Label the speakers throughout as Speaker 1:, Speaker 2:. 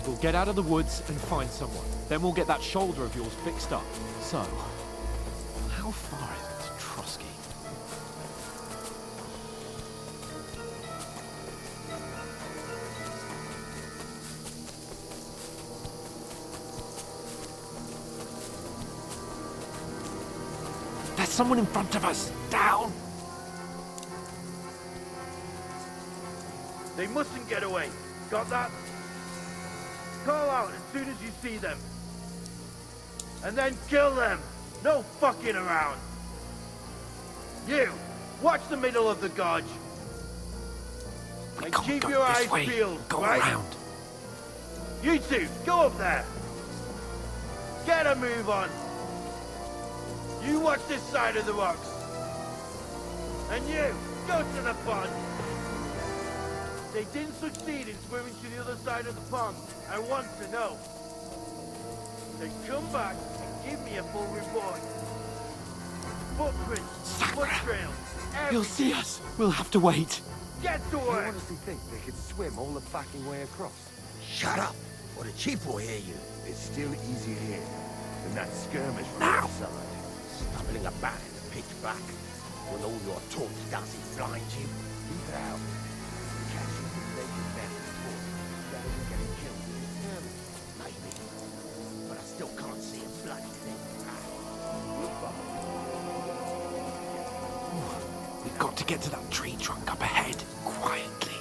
Speaker 1: We'll get out of the woods and find someone. Then we'll get that shoulder of yours fixed up. So, how far is it to Trotsky? There's someone in front of us! Down!
Speaker 2: They mustn't get away. Got that? Call out as soon as you see them. And then kill them! No fucking around! You! Watch the middle of the gorge! And keep your eyes peeled,
Speaker 1: Go
Speaker 2: right?
Speaker 1: around.
Speaker 2: You two, go up there! Get a move on! You watch this side of the rocks! And you, go to the pond! They didn't succeed in swimming to the other side of the pond. I want to know. Then come back and give me a full report. Footprints, foot trails, everything.
Speaker 1: He'll see us. We'll have to wait.
Speaker 2: Get to
Speaker 3: You
Speaker 2: work!
Speaker 3: honestly think they could swim all the fucking way across?
Speaker 4: Shut up, or the chief will hear you.
Speaker 3: It's still easier here than that skirmish from
Speaker 1: Now.
Speaker 3: the side.
Speaker 4: Stumbling about in the pitch black, when all your talk does is blind you.
Speaker 3: Keep it out. Catch you with naked men before, rather than getting killed in this skirmish.
Speaker 4: Maybe, but I still can't see a bloody thing.
Speaker 3: We'll follow.
Speaker 1: We've got to get to that tree trunk up ahead, quietly.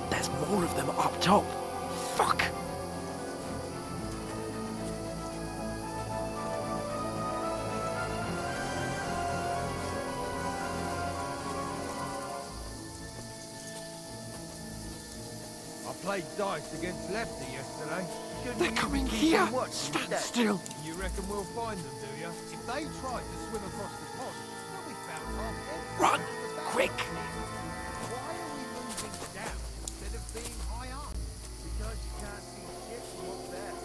Speaker 1: There's more of them up top. Fuck!
Speaker 5: I played dice against Lefty yesterday.
Speaker 1: They're coming here! Stand still!
Speaker 5: You reckon we'll find them, do you? If they tried to swim across the pond, they'll be found half dead.
Speaker 1: Run! Quick!
Speaker 5: Why are we moving down instead of being high up?
Speaker 2: Because you can't see shit from up there.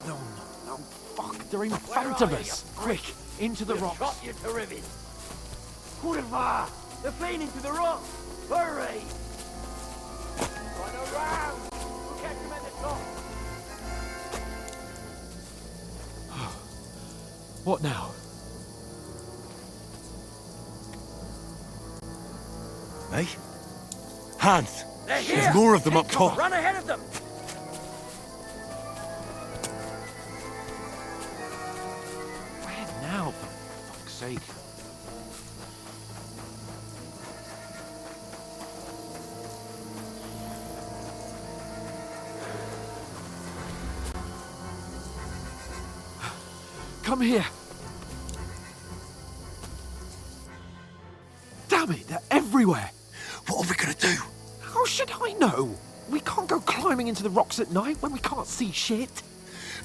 Speaker 1: No, no, no. Fuck, they're in front of us! Quick, into the rocks.
Speaker 2: Drop you to ribbons. Kurva! They're playing into the rocks! Hurry! Run around! We'll catch them at the top!
Speaker 1: What now?
Speaker 4: Me? Hans!
Speaker 2: They're here!
Speaker 4: There's more of them up
Speaker 2: Take cover.
Speaker 4: top.
Speaker 2: Run ahead of them!
Speaker 1: Where now, for fuck's sake? Come here! Damn it, they're everywhere!
Speaker 4: What are we gonna do?
Speaker 1: How should I know? We can't go climbing into the rocks at night when we can't see shit.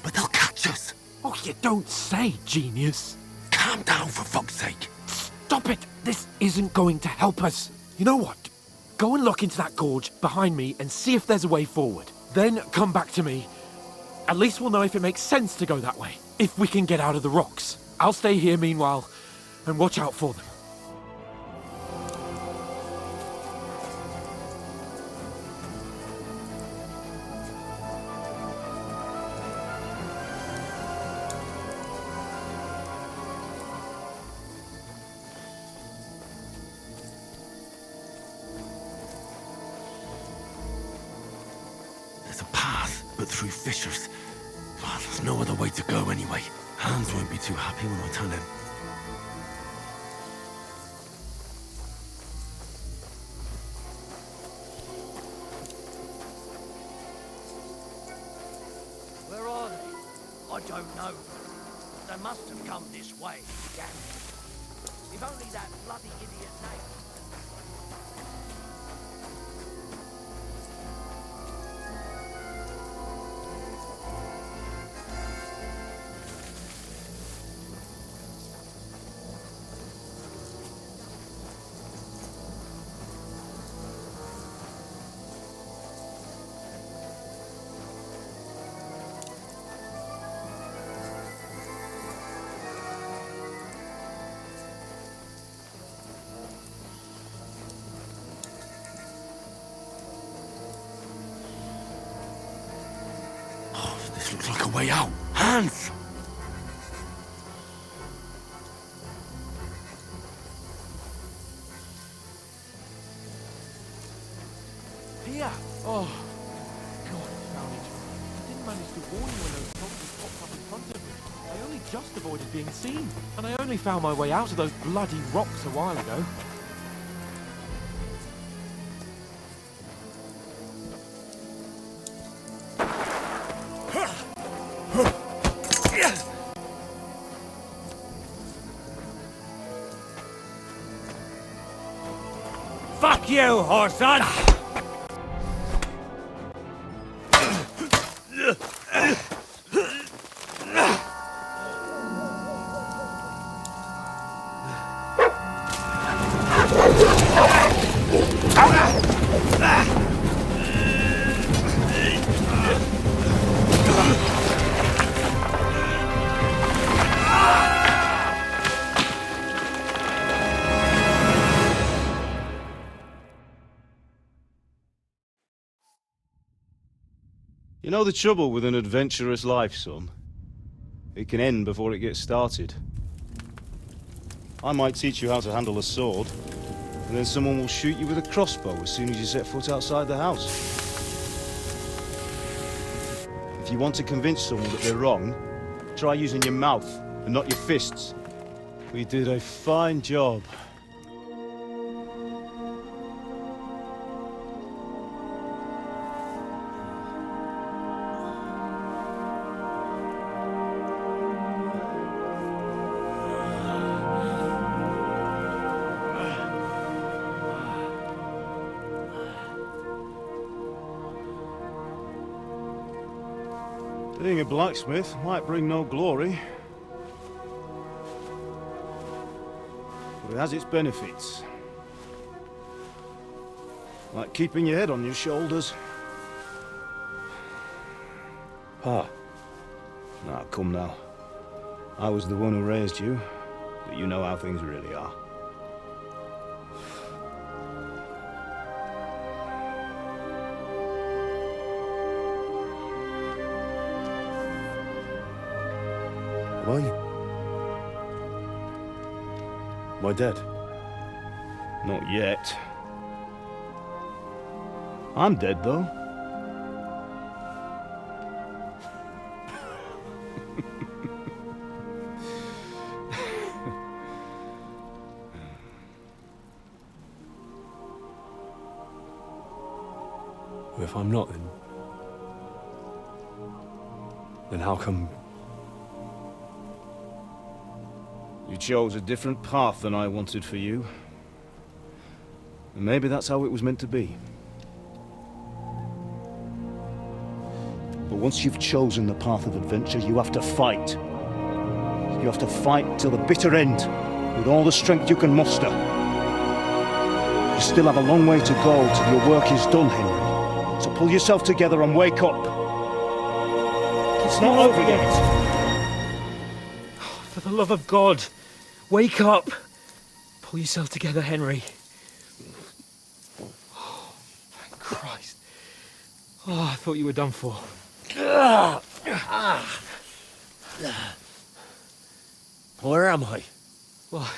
Speaker 4: But they'll catch us.
Speaker 1: Oh, you don't say, genius.
Speaker 4: Calm down, for fuck's sake.
Speaker 1: Stop it! This isn't going to help us. You know what? Go and look into that gorge behind me and see if there's a way forward. Then come back to me. At least we'll know if it makes sense to go that way. If we can get out of the rocks. I'll stay here meanwhile and watch out for them.
Speaker 4: There's a path, but through fissures. Well, there's no other way to go anyway. Hans won't be too happy when I tell him.
Speaker 2: Where are they? I don't know. They must have come this way. Damn it. If only that bloody idiot Nate.
Speaker 4: way out. Hands!
Speaker 1: Here! Oh, God, carnage. I didn't manage to warn you when those monsters popped up in front of me. I only just avoided being seen. And I only found my way out of those bloody rocks a while ago.
Speaker 2: Fuck you, Horson!
Speaker 6: You know the trouble with an adventurous life, son? It can end before it gets started. I might teach you how to handle a sword, and then someone will shoot you with a crossbow as soon as you set foot outside the house. If you want to convince someone that they're wrong, try using your mouth and not your fists. We did a fine job. Being a blacksmith might bring no glory, but it has its benefits. Like keeping your head on your shoulders. Pa. Now, come now. I was the one who raised you, but you know how things really are. Am I dead? Not yet. I'm dead, though.
Speaker 7: Well, if I'm not, then how come...
Speaker 6: You chose a different path than I wanted for you. And maybe that's how it was meant to be. But once you've chosen the path of adventure, you have to fight. You have to fight till the bitter end, with all the strength you can muster. You still have a long way to go till your work is done, Henry. So pull yourself together and wake up. It's not over yet.
Speaker 1: For the love of God, wake up! Pull yourself together, Henry. Oh, thank Christ. Oh, I thought you were done for.
Speaker 4: Where am I?
Speaker 1: Well,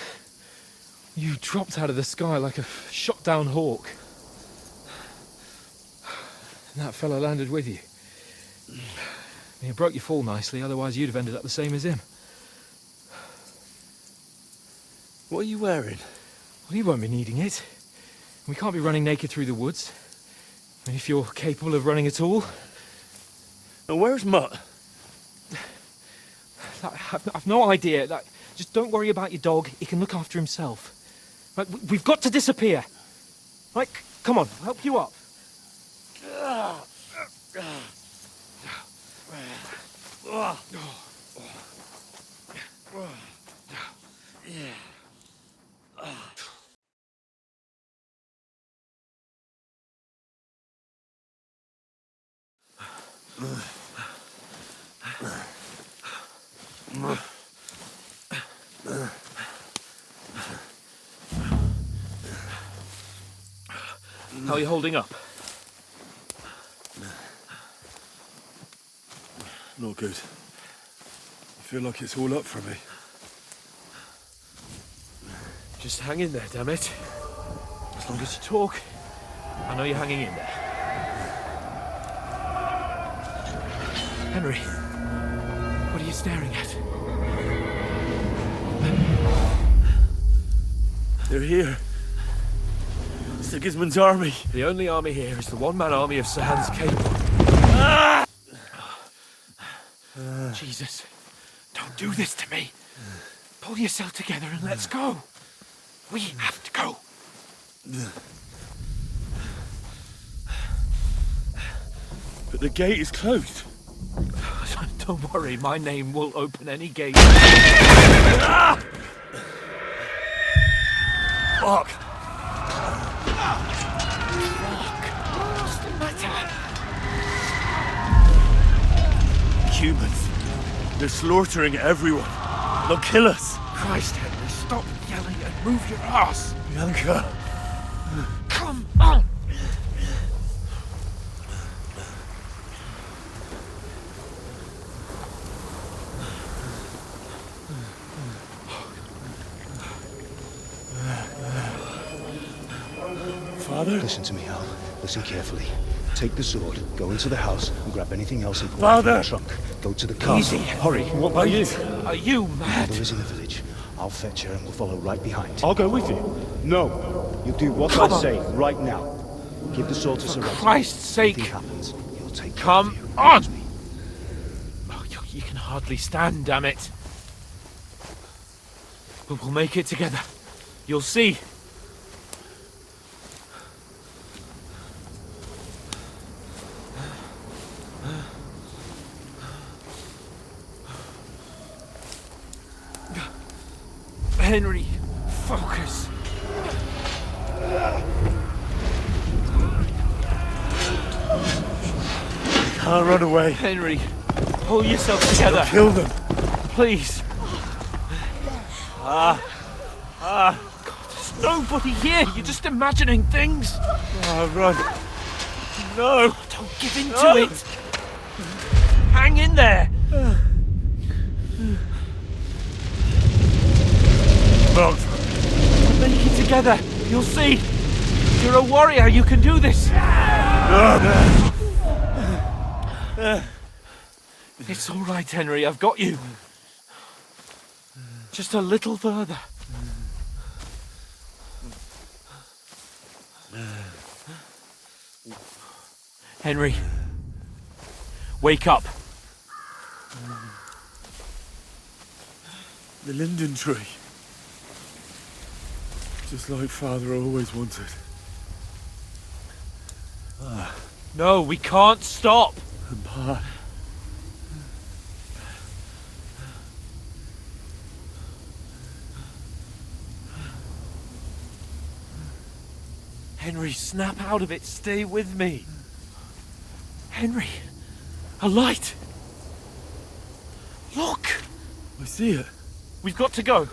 Speaker 1: you dropped out of the sky like a shot-down hawk. And that fella landed with you. You broke your fall nicely, otherwise you'd have ended up the same as him.
Speaker 4: What are you wearing?
Speaker 1: Well, you won't be needing it. We can't be running naked through the woods. I mean, if you're capable of running at all.
Speaker 4: And where's Mutt?
Speaker 1: I've no idea. Just don't worry about your dog. He can look after himself. Right, we've got to disappear. Right, come on, I'll help you up. How are you holding up?
Speaker 4: not good. I feel like it's all up for me.
Speaker 1: Just hang in there, damn it. As long as you talk, I know you're hanging in there. Henry, what are you staring at?
Speaker 4: They're here. Sigismund's army.
Speaker 1: The only army here is the one-man army of Sir Hans Cable. Jesus, don't do this to me. Pull yourself together and let's go. We have to go.
Speaker 4: But the gate is closed.
Speaker 1: Don't worry, my name will open any gate.
Speaker 4: Fuck!
Speaker 1: What's the matter?
Speaker 4: Humans. They're slaughtering everyone. They'll kill us.
Speaker 1: Christ, Henry, stop yelling and move your ass.
Speaker 4: Bianca.
Speaker 1: Come on!
Speaker 4: Father?
Speaker 6: Listen to me, Hal. Listen carefully. Take the sword, go into the house, and grab anything else important
Speaker 4: Father!
Speaker 6: in the trunk. Go to the car.
Speaker 1: Easy.
Speaker 6: Hurry.
Speaker 4: What about you?
Speaker 1: Are you mad?
Speaker 6: Mother is in the village. I'll fetch her and we'll follow right behind.
Speaker 4: I'll go with you.
Speaker 6: No. You do what
Speaker 1: Come
Speaker 6: I
Speaker 1: on.
Speaker 6: say right now. Give the sword to Sir Reginald.
Speaker 1: Christ's sake.
Speaker 6: If anything happens, he'll take care
Speaker 1: Come
Speaker 6: of you.
Speaker 1: on.
Speaker 6: Trust me.
Speaker 1: Oh, you can hardly stand, damn it. But we'll make it together. You'll see. Henry, focus.
Speaker 4: Can't run away.
Speaker 1: Henry, pull yourself together.
Speaker 4: Kill them.
Speaker 1: Please. God, there's nobody here. You're just imagining things.
Speaker 4: Oh, run. No.
Speaker 1: Don't give in to it. Hang in there.
Speaker 4: Mount.
Speaker 1: We'll make it together. You'll see. You're a warrior. You can do this. It's all right, Henry. I've got you. Just a little further. Henry, wake up.
Speaker 4: The linden tree. Just like Father always wanted.
Speaker 1: No, we can't stop.
Speaker 4: And Pa.
Speaker 1: Henry, snap out of it. Stay with me. Henry, a light. Look,
Speaker 4: I see it.
Speaker 1: we've got to go.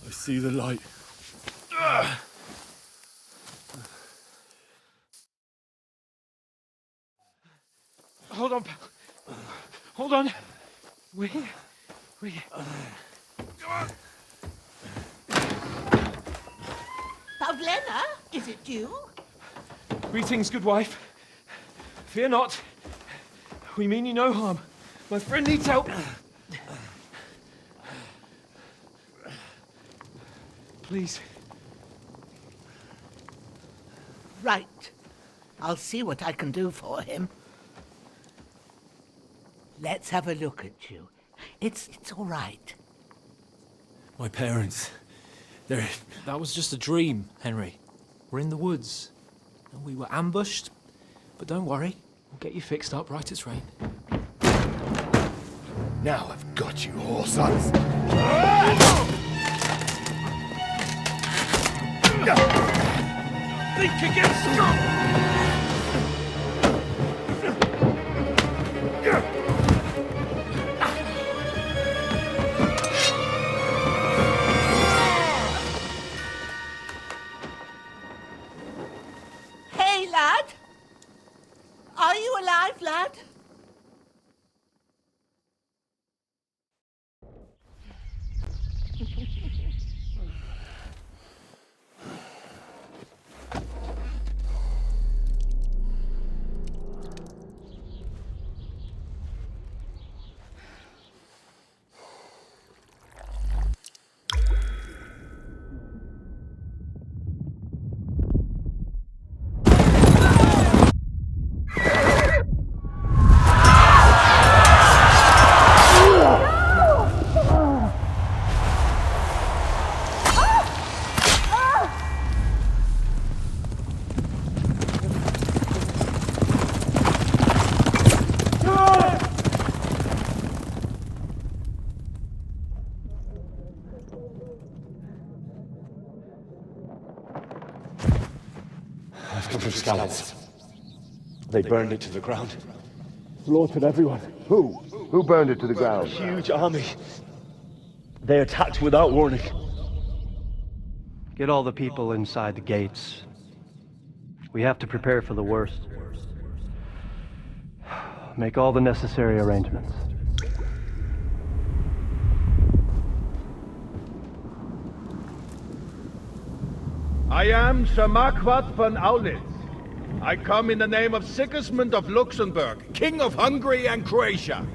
Speaker 4: I see the light.
Speaker 1: Hold on, pal. Hold on. We.
Speaker 8: Pavlena, is it you?
Speaker 1: Greetings, good wife. Fear not. We mean you no harm. My friend needs help. Please.
Speaker 8: Right. I'll see what I can do for him. Let's have a look at you. It's all right.
Speaker 7: My parents. They're...
Speaker 9: That was just a dream, Henry. We're in the woods. And we were ambushed. But don't worry. We'll get you fixed up right as rain.
Speaker 2: Now I've got you, whore sons.
Speaker 1: Think against.
Speaker 8: Hey, lad!
Speaker 4: come from Scallops. They burned it to the ground.
Speaker 6: Slaughtered everyone.
Speaker 10: Who? Who burned it to the ground?
Speaker 6: Huge army. They attacked without warning.
Speaker 11: Get all the people inside the gates. We have to prepare for the worst. Make all the necessary arrangements.
Speaker 2: I am Sir Marquardt von Aulitz. I come in the name of Sigismund of Luxembourg, King of Hungary and Croatia.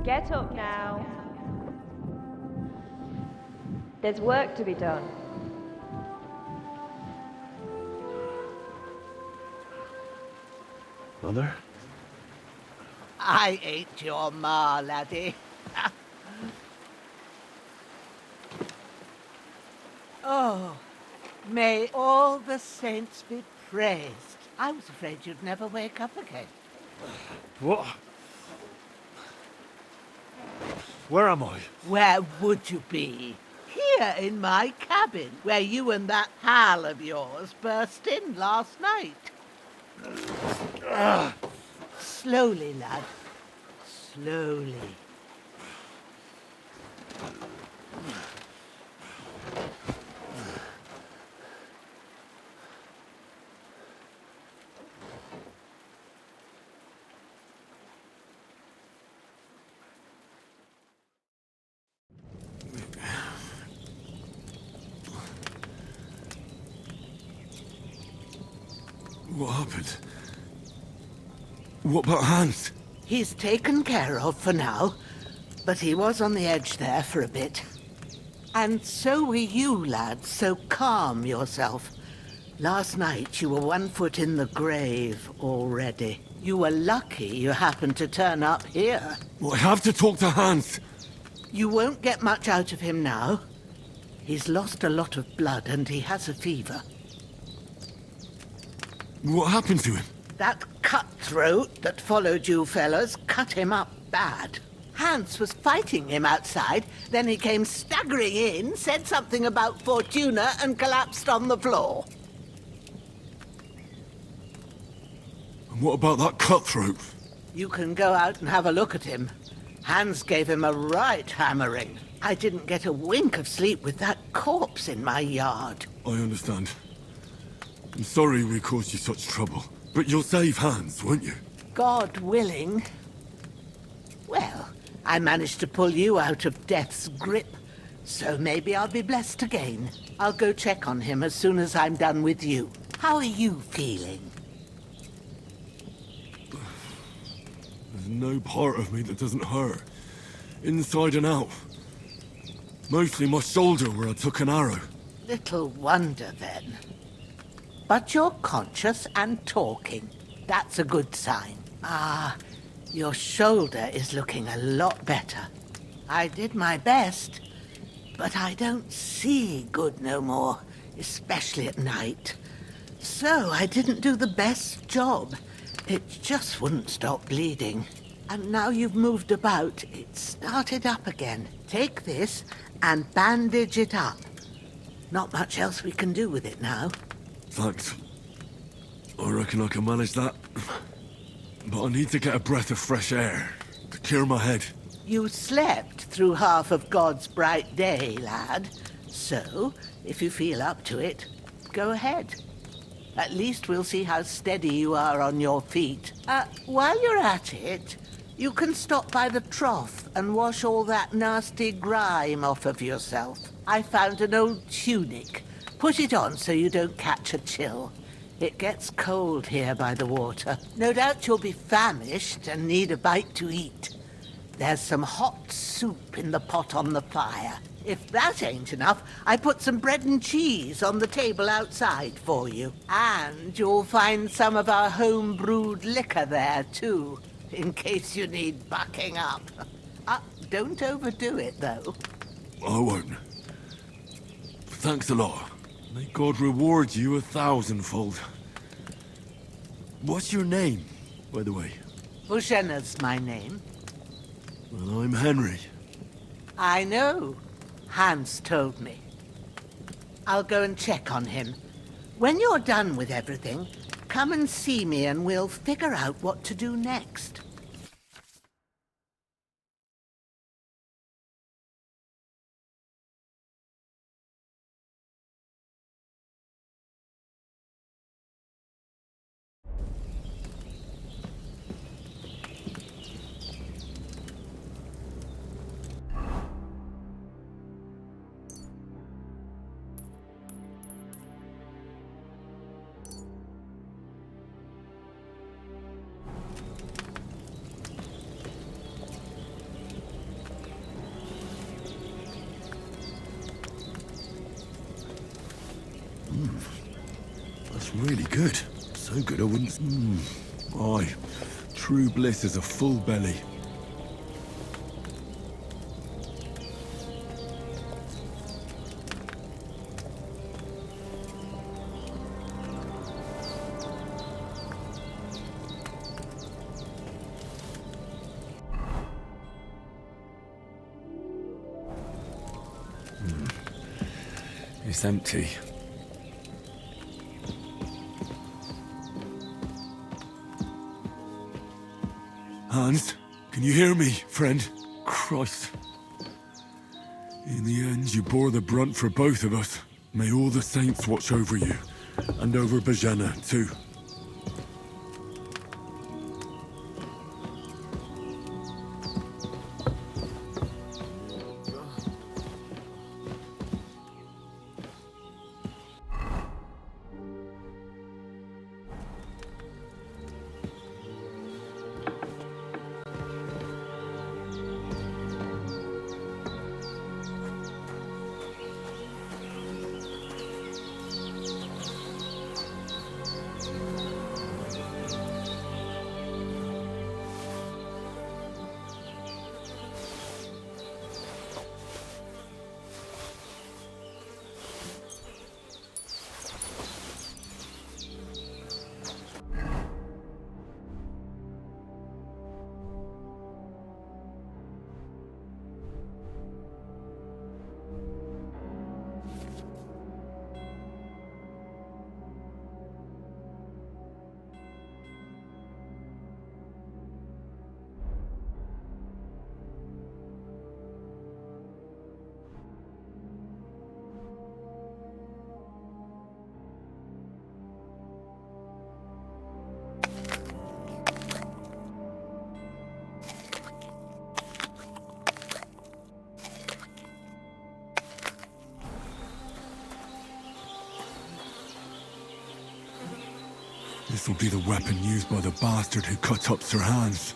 Speaker 12: Get up now. There's work to be done.
Speaker 6: Mother?
Speaker 8: I ain't your ma, laddie. Oh, may all the saints be praised. I was afraid you'd never wake up again.
Speaker 6: What? Where am I?
Speaker 8: Where would you be? Here in my cabin, where you and that pal of yours burst in last night. Slowly, lad. Slowly.
Speaker 4: What happened? What about Hans?
Speaker 8: He's taken care of for now, but he was on the edge there for a bit. And so were you, lad, so calm yourself. Last night you were 1 foot in the grave already. You were lucky you happened to turn up here.
Speaker 4: Well, I have to talk to Hans.
Speaker 8: You won't get much out of him now. He's lost a lot of blood and he has a fever.
Speaker 4: What happened to him?
Speaker 8: That cutthroat that followed you fellas cut him up bad. Hans was fighting him outside, then he came staggering in, said something about Fortuna and collapsed on the floor.
Speaker 4: And what about that cutthroat?
Speaker 8: You can go out and have a look at him. Hans gave him a right hammering. I didn't get a wink of sleep with that corpse in my yard.
Speaker 4: I understand. I'm sorry we caused you such trouble. But you'll save Hans, won't you?
Speaker 8: God willing. Well, I managed to pull you out of death's grip, so maybe I'll be blessed again. I'll go check on him as soon as I'm done with you. How are you feeling?
Speaker 4: There's no part of me that doesn't hurt. Inside and out. Mostly my shoulder where I took an arrow.
Speaker 8: Little wonder then. But you're conscious and talking. That's a good sign. Ah, your shoulder is looking a lot better. I did my best, but I don't see good no more, especially at night. So I didn't do the best job. It just wouldn't stop bleeding. And now you've moved about, it started up again. Take this and bandage it up. Not much else we can do with it now.
Speaker 4: Thanks. I reckon I can manage that. But I need to get a breath of fresh air to clear my head.
Speaker 8: You slept through half of God's bright day, lad. So, if you feel up to it, go ahead. At least we'll see how steady you are on your feet. While you're at it, you can stop by the trough and wash all that nasty grime off of yourself. I found an old tunic. Put it on so you don't catch a chill. It gets cold here by the water. No doubt you'll be famished and need a bite to eat. There's some hot soup in the pot on the fire. If that ain't enough, I put some bread and cheese on the table outside for you. And you'll find some of our home-brewed liquor there, too, in case you need bucking up. Don't overdo it, though.
Speaker 4: I won't. Thanks a lot. May God reward you 1,000-fold. What's your name, by the way?
Speaker 8: Ushena's my name.
Speaker 4: And I'm Henry.
Speaker 8: I know. Hans told me. I'll go and check on him. When you're done with everything, come and see me and we'll figure out what to do next.
Speaker 4: That's really good. So good I wouldn't... Aye. True bliss is a full belly. It's empty. Hans, can you hear me, friend? Christ. In the end, you bore the brunt for both of us. May all the saints watch over you. And over Bajana, too. This will be the weapon used by the bastard who cut up Sir Hans.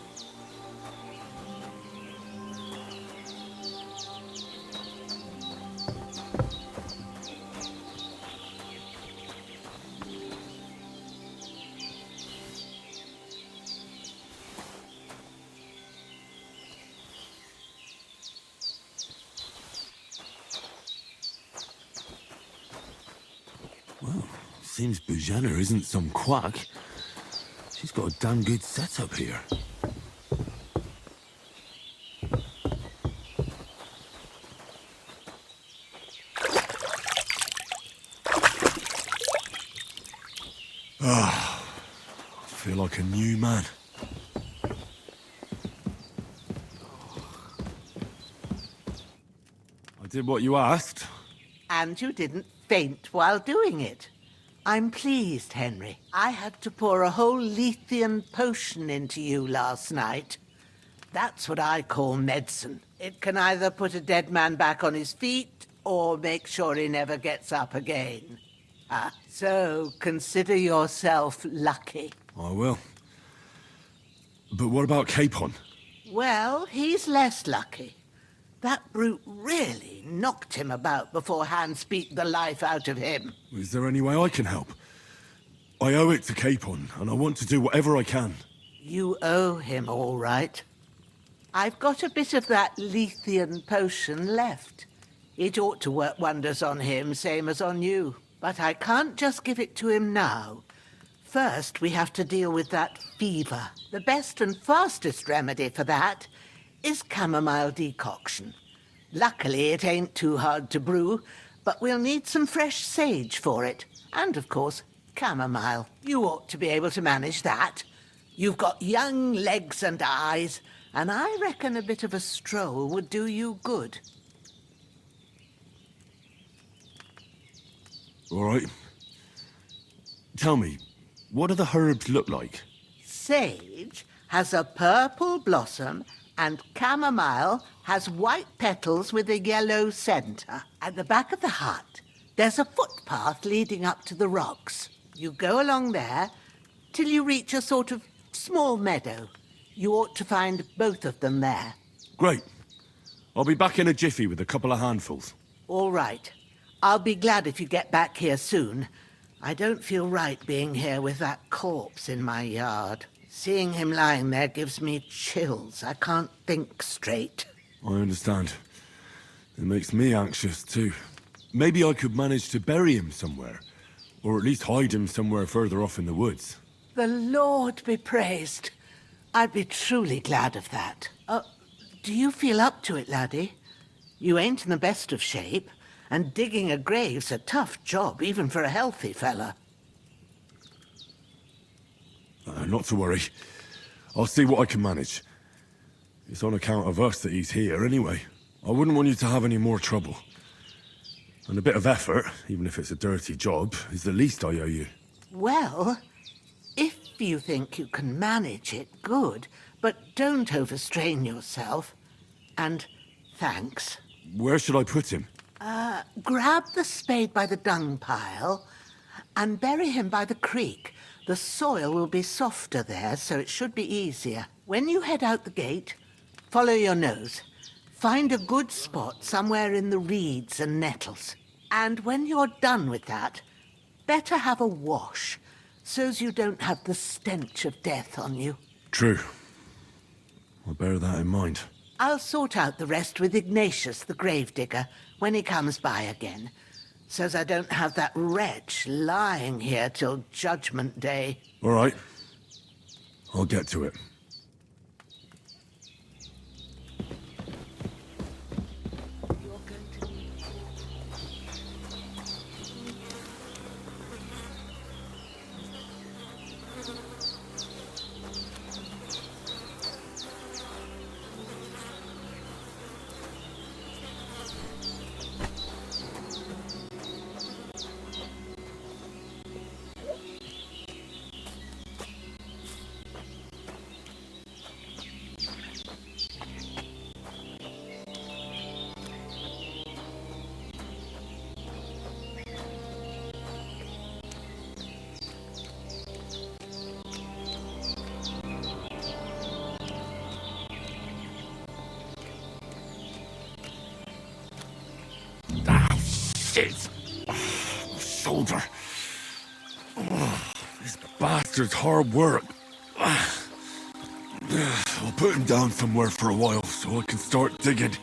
Speaker 4: Well, seems Bujana isn't some quack. She's got a damn good setup here. Ah, I feel like a new man. I did what you asked.
Speaker 8: And you didn't faint while doing it. I'm pleased, Henry. I had to pour a whole Lethean potion into you last night. That's what I call medicine. It can either put a dead man back on his feet or make sure he never gets up again. So consider yourself lucky.
Speaker 4: I will. But what about Capon?
Speaker 8: Well, he's less lucky. That brute really knocked him about before Hans beat the life out of him.
Speaker 4: Is there any way I can help? I owe it to Capon, and I want to do whatever I can.
Speaker 8: You owe him, all right. I've got a bit of that Lethean potion left. It ought to work wonders on him, same as on you. But I can't just give it to him now. First, we have to deal with that fever. The best and fastest remedy for that is chamomile decoction. Luckily, it ain't too hard to brew, but we'll need some fresh sage for it. And, of course, chamomile. You ought to be able to manage that. You've got young legs and eyes, and I reckon a bit of a stroll would do you good.
Speaker 4: All right. Tell me, what do the herbs look like?
Speaker 8: Sage has a purple blossom, and chamomile has white petals with a yellow centre. At the back of the hut, there's a footpath leading up to the rocks. You go along there till you reach a sort of small meadow. You ought to find both of them there.
Speaker 4: Great. I'll be back in a jiffy with a couple of handfuls.
Speaker 8: All right. I'll be glad if you get back here soon. I don't feel right being here with that corpse in my yard. Seeing him lying there gives me chills. I can't think straight.
Speaker 4: I understand. It makes me anxious, too. Maybe I could manage to bury him somewhere. Or at least hide him somewhere further off in the woods.
Speaker 8: The Lord be praised. I'd be truly glad of that. Do you feel up to it, laddie? You ain't in the best of shape, and digging a grave's a tough job, even for a healthy fella.
Speaker 4: Not to worry. I'll see what I can manage. It's on account of us that he's here, anyway. I wouldn't want you to have any more trouble. And a bit of effort, even if it's a dirty job, is the least I owe you.
Speaker 8: Well, if you think you can manage it, good. But don't overstrain yourself. And thanks.
Speaker 4: Where should I put him?
Speaker 8: Grab the spade by the dung pile and bury him by the creek. The soil will be softer there, so it should be easier. When you head out the gate, follow your nose. Find a good spot somewhere in the reeds and nettles. And when you're done with that, better have a wash, so's you don't have the stench of death on you.
Speaker 4: True. I'll bear that in mind.
Speaker 8: I'll sort out the rest with Ignatius, the gravedigger, when he comes by again, so's I don't have that wretch lying here till Judgment Day.
Speaker 4: All right. I'll get to it. Shit! My shoulder. This bastard's hard work. I'll put him down somewhere for a while so I can start digging.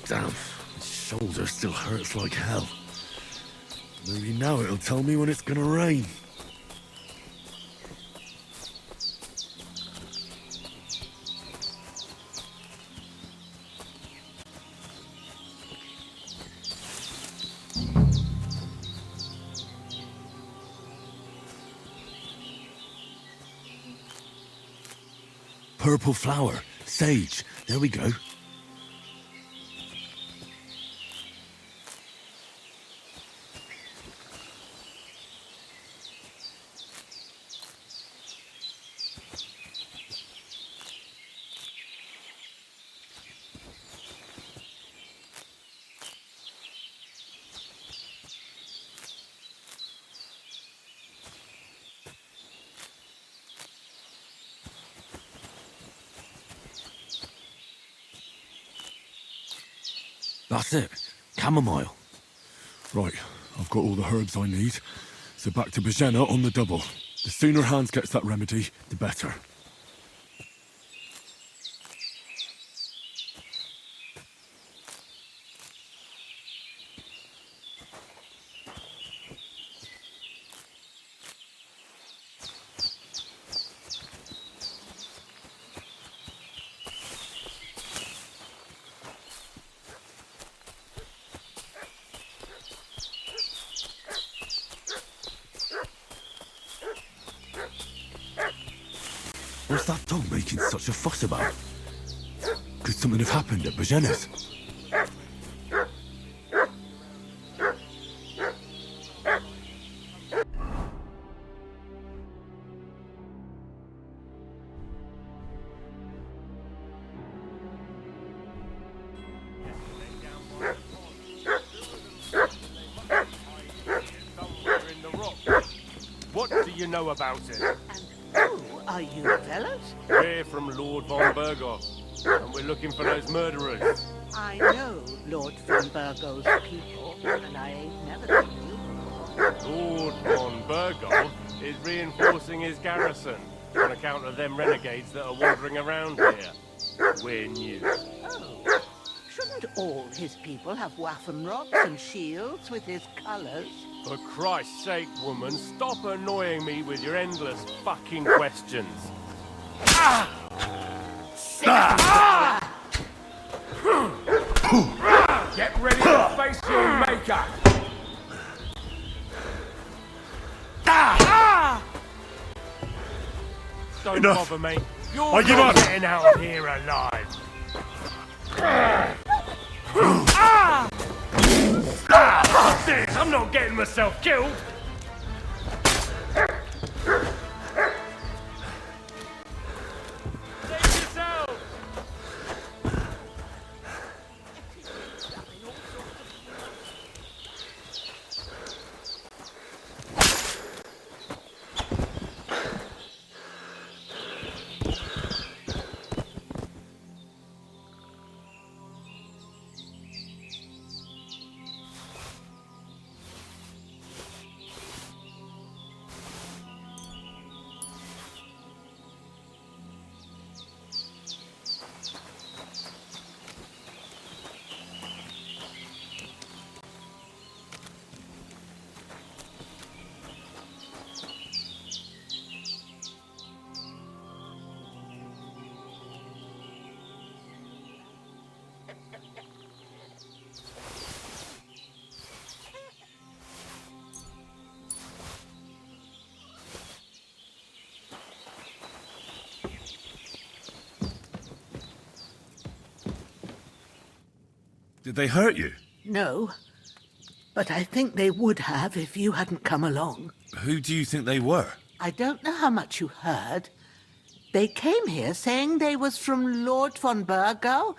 Speaker 4: Damn, my shoulder still hurts like hell. Maybe now it'll tell me when it's gonna rain. purple flower. Sage. There we go. That's it. Chamomile. Right, I've got all the herbs I need. So back to Bajena on the double. The sooner Hans gets that remedy, the better. What's that dog making such a fuss about? Could something have happened at Bajena's?
Speaker 13: What do you know about it?
Speaker 8: Who are you fellas?
Speaker 13: We're from Lord von Burgos, and we're looking for those murderers.
Speaker 8: I know Lord von Burgos' people, and I ain't never seen you before.
Speaker 13: Lord von Burgos is reinforcing his garrison on account of them renegades that are wandering around here. We're new.
Speaker 8: Oh, shouldn't all his people have waffenrocks and shields with his colours?
Speaker 13: For Christ's sake, woman, stop annoying me with your endless fucking questions. Ah!
Speaker 14: Get ready to face your maker!
Speaker 13: Don't
Speaker 4: Enough.
Speaker 13: bother me. You're
Speaker 4: I give
Speaker 13: not
Speaker 4: up.
Speaker 13: getting out of here alive. What's this? I'm not getting myself killed. Save yourself.
Speaker 4: Did they hurt you?
Speaker 8: No, but I think they would have if you hadn't come along.
Speaker 4: Who do you think they were?
Speaker 8: I don't know how much you heard. They came here saying they was from Lord von Burgo,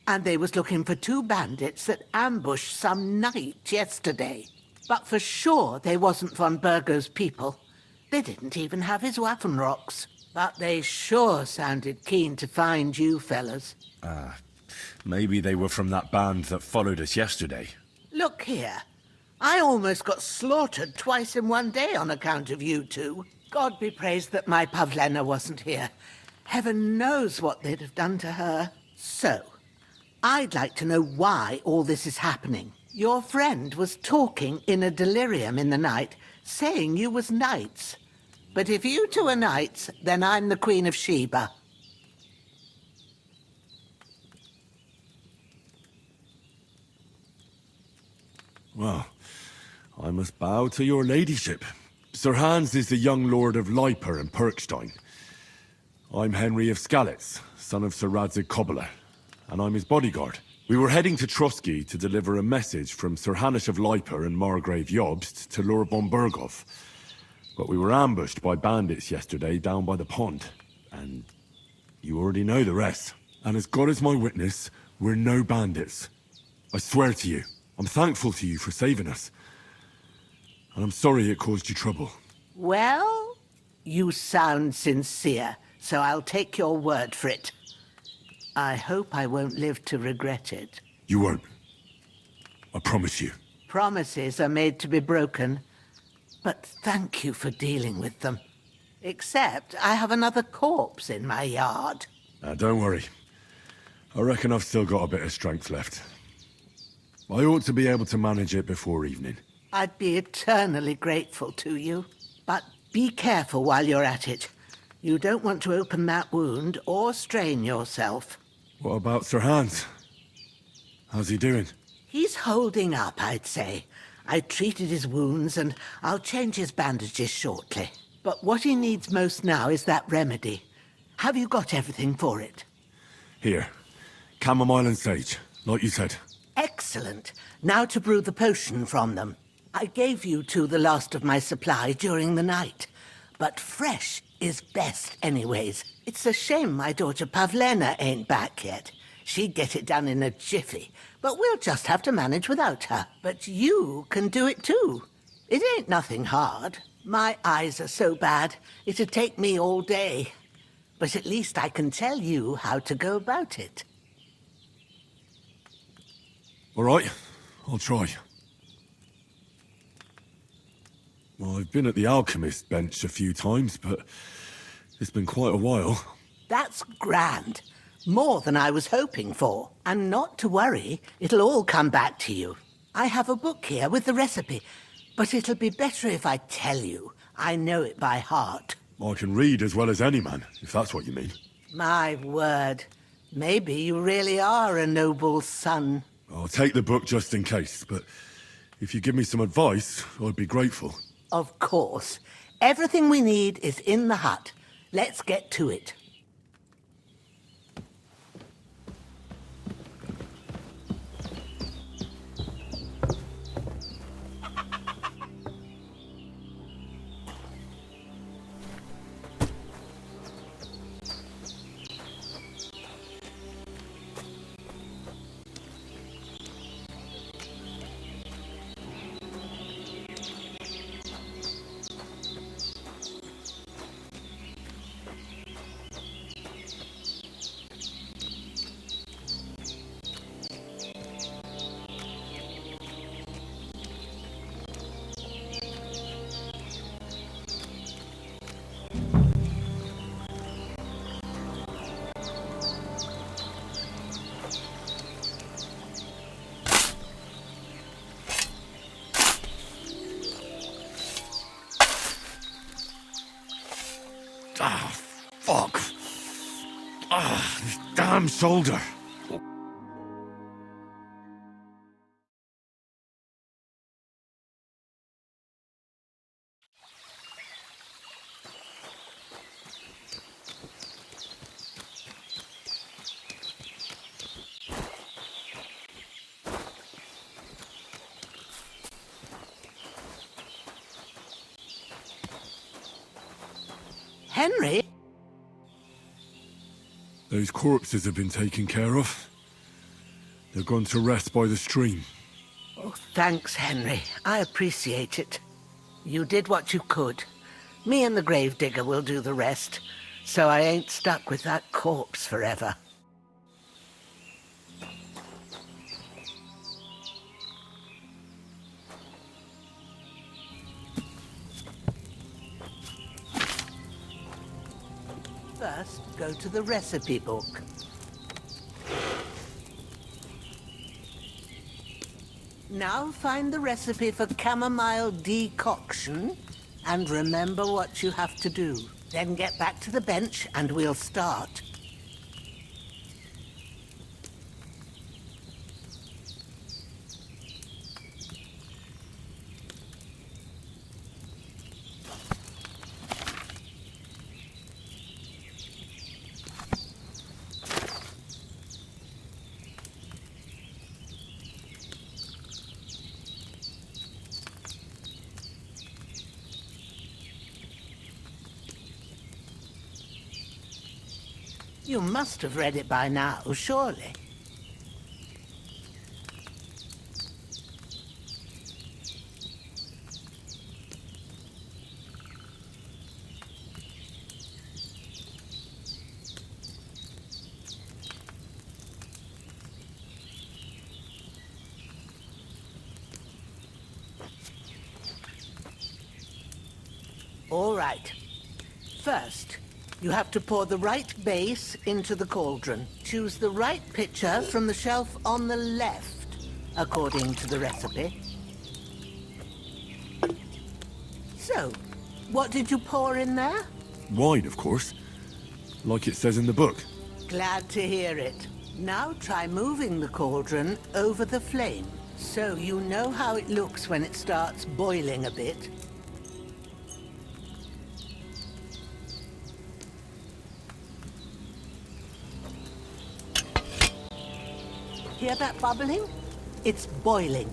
Speaker 8: and they was looking for two bandits that ambushed some knight yesterday. But for sure they wasn't von Burgo's people. They didn't even have his waffenrocks. But they sure sounded keen to find you fellas.
Speaker 4: Maybe they were from that band that followed us yesterday.
Speaker 8: Look here. I almost got slaughtered twice in one day on account of you two. God be praised that my Pavlena wasn't here. Heaven knows what they'd have done to her. So, I'd like to know why all this is happening. Your friend was talking in a delirium in the night, saying you was knights. But if you two are knights, then I'm the Queen of Sheba.
Speaker 4: Well, I must bow to your ladyship. Sir Hans is the young lord of Leiper and Perkstein. I'm Henry of Skalitz, son of Sir Radzig Cobbler, and I'm his bodyguard. We were heading to Trotsky to deliver a message from Sir Hanish of Liper and Margrave Jobst to Lord von Burgov. But we were ambushed by bandits yesterday down by the pond, and you already know the rest. And as God is my witness, we're no bandits. I swear to you, I'm thankful to you for saving us. And I'm sorry it caused you trouble.
Speaker 8: Well, you sound sincere, so I'll take your word for it. I hope I won't live to regret it.
Speaker 4: You won't. I promise you.
Speaker 8: Promises are made to be broken, but thank you for dealing with them. Except I have another corpse in my yard.
Speaker 4: Don't worry. I reckon I've still got a bit of strength left. I ought to be able to manage it before evening.
Speaker 8: I'd be eternally grateful to you. But be careful while you're at it. You don't want to open that wound or strain yourself.
Speaker 4: What about Sir Hans? How's he doing?
Speaker 8: He's holding up, I'd say. I treated his wounds and I'll change his bandages shortly. But what he needs most now is that remedy. Have you got everything for it?
Speaker 4: Here. Chamomile and sage, like you said.
Speaker 8: Excellent. Now to brew the potion from them. I gave you two the last of my supply during the night. But fresh is best anyways. It's a shame my daughter Pavlena ain't back yet. She'd get it done in a jiffy. But we'll just have to manage without her. But you can do it too. It ain't nothing hard. My eyes are so bad, it'd take me all day. But at least I can tell you how to go about it.
Speaker 4: All right, I'll try. Well, I've been at the alchemist bench a few times, but it's been quite a while.
Speaker 8: That's grand. More than I was hoping for. And not to worry, it'll all come back to you. I have a book here with the recipe, but it'll be better if I tell you. I know it by heart.
Speaker 4: I can read as well as any man, if that's what you mean.
Speaker 8: My word. Maybe you really are a noble son.
Speaker 4: I'll take the book just in case, but if you give me some advice, I'd be grateful.
Speaker 8: Of course. Everything we need is in the hut. Let's get to it.
Speaker 4: Ah, fuck. Ah, this damn shoulder.
Speaker 8: Henry?
Speaker 4: Those corpses have been taken care of. They're gone to rest by the stream.
Speaker 8: Oh, thanks, Henry. I appreciate it. You did what you could. Me and the gravedigger will do the rest, so I ain't stuck with that corpse forever. First, go to the recipe book. Now find the recipe for chamomile decoction and remember what you have to do. Then get back to the bench and we'll start. You must have read it by now, surely. All right. First, you have to pour the right base into the cauldron. Choose the right pitcher from the shelf on the left, according to the recipe. So, what did you pour in there?
Speaker 4: Wine, of course. Like it says in the book.
Speaker 8: Glad to hear it. Now try moving the cauldron over the flame, so you know how it looks when it starts boiling a bit. Hear that bubbling? It's boiling.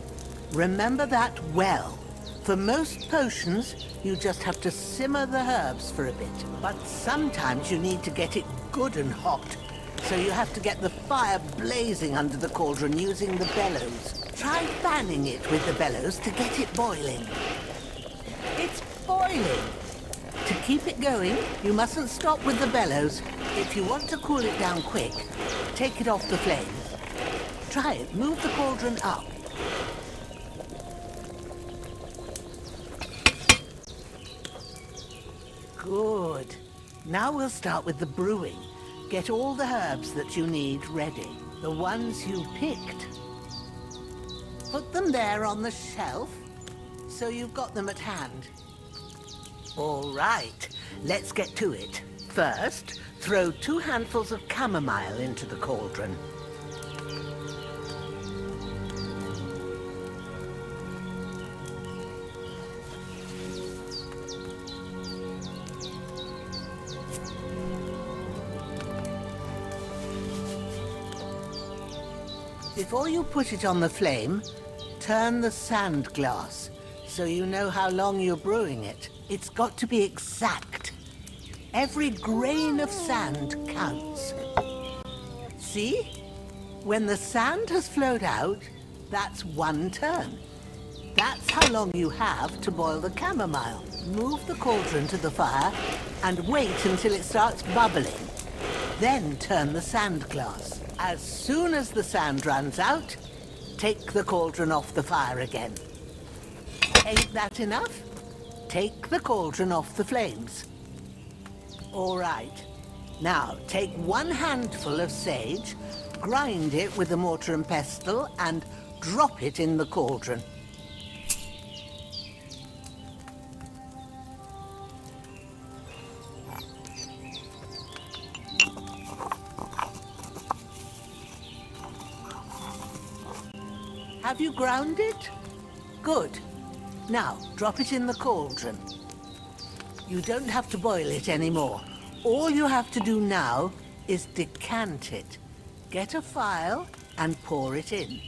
Speaker 8: Remember that well. For most potions, you just have to simmer the herbs for a bit. But sometimes you need to get it good and hot. So you have to get the fire blazing under the cauldron using the bellows. Try fanning it with the bellows to get it boiling. It's boiling. To keep it going, you mustn't stop with the bellows. If you want to cool it down quick, take it off the flame. Try it. Move the cauldron up. Good. Now we'll start with the brewing. Get all the herbs that you need ready. The ones you picked. Put them there on the shelf, so you've got them at hand. All right. Let's get to it. First, throw 2 handfuls of chamomile into the cauldron. Before you put it on the flame, turn the sand glass, so you know how long you're brewing it. It's got to be exact. Every grain of sand counts. See? When the sand has flowed out, that's 1 turn. That's how long you have to boil the chamomile. Move the cauldron to the fire and wait until it starts bubbling. Then turn the sand glass. As soon as the sand runs out, take the cauldron off the fire again. Ain't that enough? Take the cauldron off the flames. All right. Now, take 1 handful of sage, grind it with a mortar and pestle, and drop it in the cauldron. Have you ground it? Good. Now, drop it in the cauldron. You don't have to boil it anymore. All you have to do now is decant it. Get a phial and pour it in.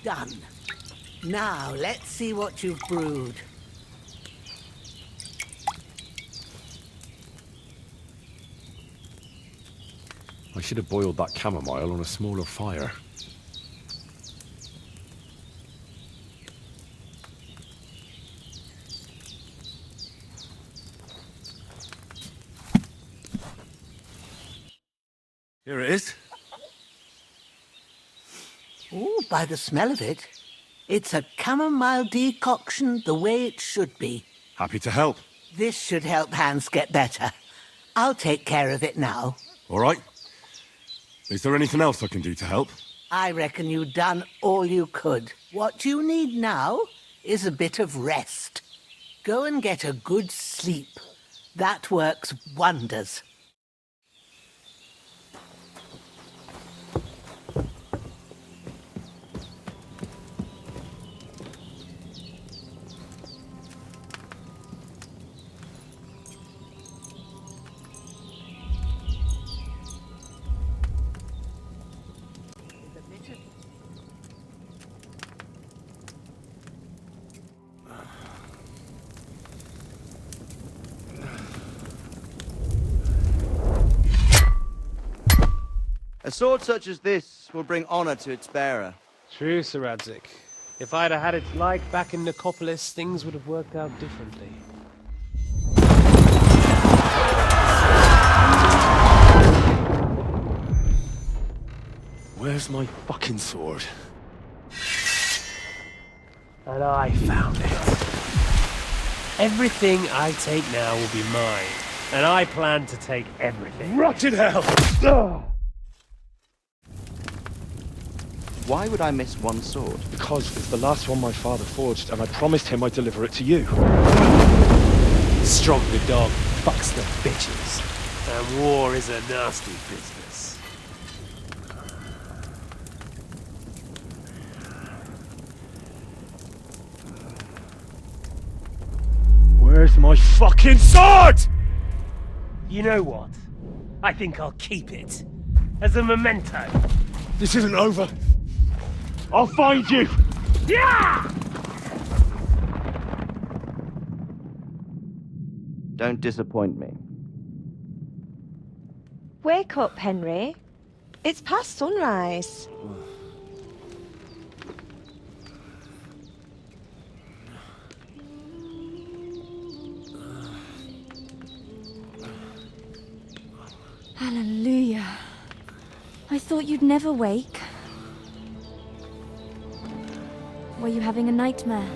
Speaker 8: Done. Now, let's see what you've brewed.
Speaker 15: I should have boiled that chamomile on a smaller fire.
Speaker 4: Here it is.
Speaker 8: Ooh, by the smell of it, it's a chamomile decoction the way it should be.
Speaker 4: Happy to help.
Speaker 8: This should help Hans get better. I'll take care of it now.
Speaker 4: All right. Is there anything else I can do to help?
Speaker 8: I reckon you've done all you could. What you need now is a bit of rest. Go and get a good sleep. That works wonders.
Speaker 16: sword such as this will bring honor to its bearer.
Speaker 13: True, Sir Radzik. If I'd have had its like back in Nicopolis, things would have worked out differently.
Speaker 15: Where's my fucking sword?
Speaker 13: And I found it. Everything I take now will be mine, and I plan to take everything.
Speaker 15: Rot in hell!
Speaker 16: Why would I miss one sword?
Speaker 15: Because it's the last one my father forged, and I promised him I'd deliver it to you.
Speaker 13: Strong the dog, fucks the bitches. And war is a nasty business.
Speaker 15: Where's my fucking sword?
Speaker 13: You know what? I think I'll keep it. As a memento.
Speaker 15: This isn't over. I'll find you!
Speaker 13: Yeah!
Speaker 16: Don't disappoint me.
Speaker 12: Wake up, Henry. It's past sunrise.
Speaker 17: Hallelujah. I thought you'd never wake. Were you having a nightmare?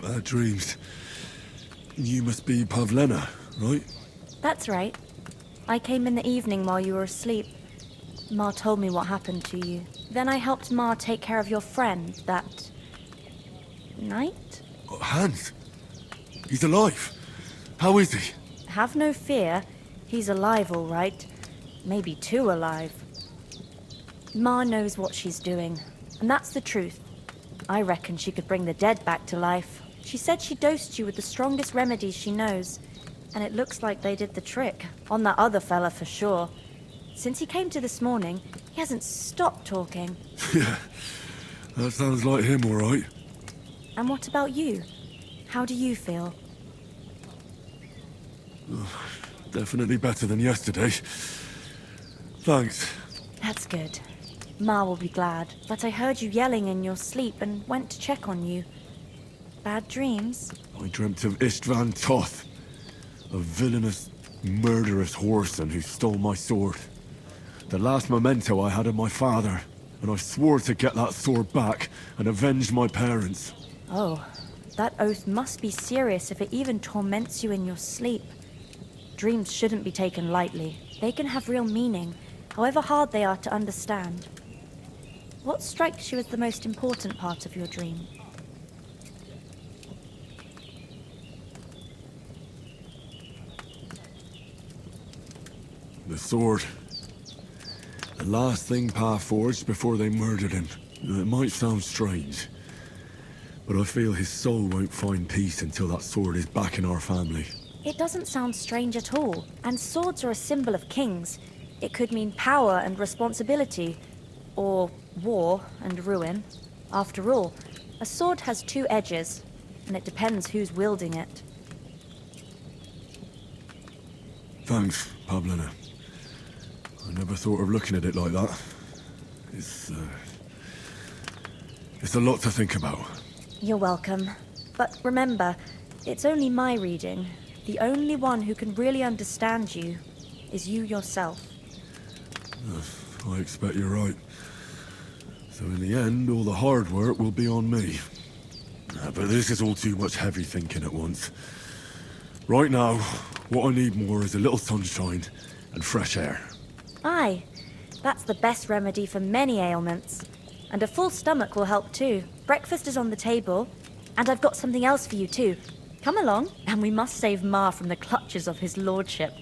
Speaker 4: Bad dreams. You must be Pavlena, right?
Speaker 17: That's right. I came in the evening while you were asleep. Ma told me what happened to you. Then I helped Ma take care of your friend that night?
Speaker 4: Hans? He's alive. How is he?
Speaker 17: Have no fear. He's alive, all right. Maybe too alive. Ma knows what she's doing, and that's the truth. I reckon she could bring the dead back to life. She said she dosed you with the strongest remedies she knows, and it looks like they did the trick. On that other fella for sure. Since he came to this morning, he hasn't stopped talking.
Speaker 4: Yeah, that sounds like him, all right.
Speaker 17: And what about you? How do you feel?
Speaker 4: Definitely better than yesterday. Thanks.
Speaker 17: That's good. Ma will be glad, but I heard you yelling in your sleep and went to check on you. Bad dreams?
Speaker 4: I dreamt of Istvan Toth, a villainous, murderous whoreson who stole my sword. The last memento I had of my father, and I swore to get that sword back and avenge my parents.
Speaker 17: Oh, that oath must be serious if it even torments you in your sleep. Dreams shouldn't be taken lightly. They can have real meaning, however hard they are to understand. What strikes you as the most important part of your dream?
Speaker 4: The sword. The last thing Pa forged before they murdered him. It might sound strange, but I feel his soul won't find peace until that sword is back in our family.
Speaker 17: It doesn't sound strange at all, and swords are a symbol of kings. It could mean power and responsibility, or war and ruin. After all, a sword has two edges, and it depends who's wielding it.
Speaker 4: Thanks, Pavlena. I never thought of looking at it like that. It's a lot to think about.
Speaker 17: You're welcome. But remember, it's only my reading. The only one who can really understand you is you yourself.
Speaker 4: I expect you're right. So in the end, all the hard work will be on me. But this is all too much heavy thinking at once. Right now, what I need more is a little sunshine and fresh air.
Speaker 17: Aye, that's the best remedy for many ailments. And a full stomach will help too. Breakfast is on the table, and I've got something else for you too. Come along, and we must save Ma from the clutches of his lordship.